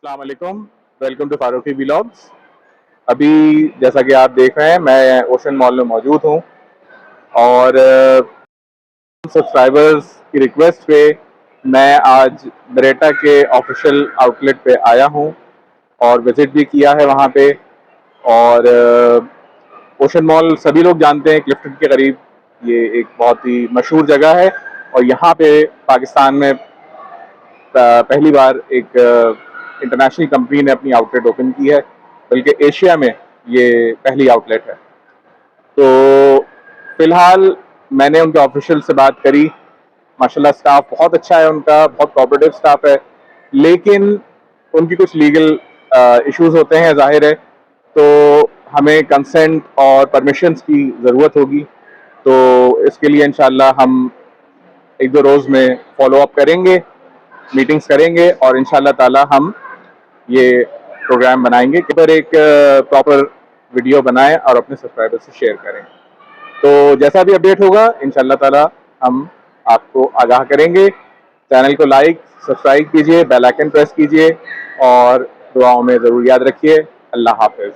अस्सलाम वालेकुम, welcome to Farooqui vlogs. अभी जैसा कि आप देख रहे हैं, मैं ओशन मॉल में मौजूद हूँ और सब्सक्राइबर्स की रिक्वेस्ट पे मैं आज बरेटा के ऑफिशियल आउटलेट पे आया हूँ और विज़िट भी किया है वहाँ पे। और ओशन मॉल सभी लोग जानते हैं, क्लिफ्टन के करीब ये एक बहुत ही मशहूर जगह है और यहाँ पे पाकिस्तान में पहली बार एक इंटरनेशनल कंपनी ने अपनी आउटलेट ओपन की है, बल्कि एशिया में ये पहली आउटलेट है। तो फिलहाल मैंने उनके ऑफिशियल से बात करी। माशाल्लाह स्टाफ बहुत अच्छा है, उनका बहुत कोऑपरेटिव स्टाफ है, लेकिन उनकी कुछ लीगल इश्यूज होते हैं, जाहिर है। तो हमें कंसेंट और परमिशंस की ज़रूरत होगी, तो इसके लिए इंशाल्लाह हम एक दो रोज़ में फॉलो अप करेंगे, मीटिंग्स करेंगे और इंशाल्लाह ताला हम ये प्रोग्राम बनाएंगे कि पर एक प्रॉपर वीडियो बनाएं और अपने सब्सक्राइबर से शेयर करें। तो जैसा भी अपडेट होगा इंशाल्लाह ताला हम आपको आगाह करेंगे। चैनल को लाइक सब्सक्राइब कीजिए, बेल आइकन प्रेस कीजिए और दुआओं में ज़रूर याद रखिए। अल्लाह हाफिज़।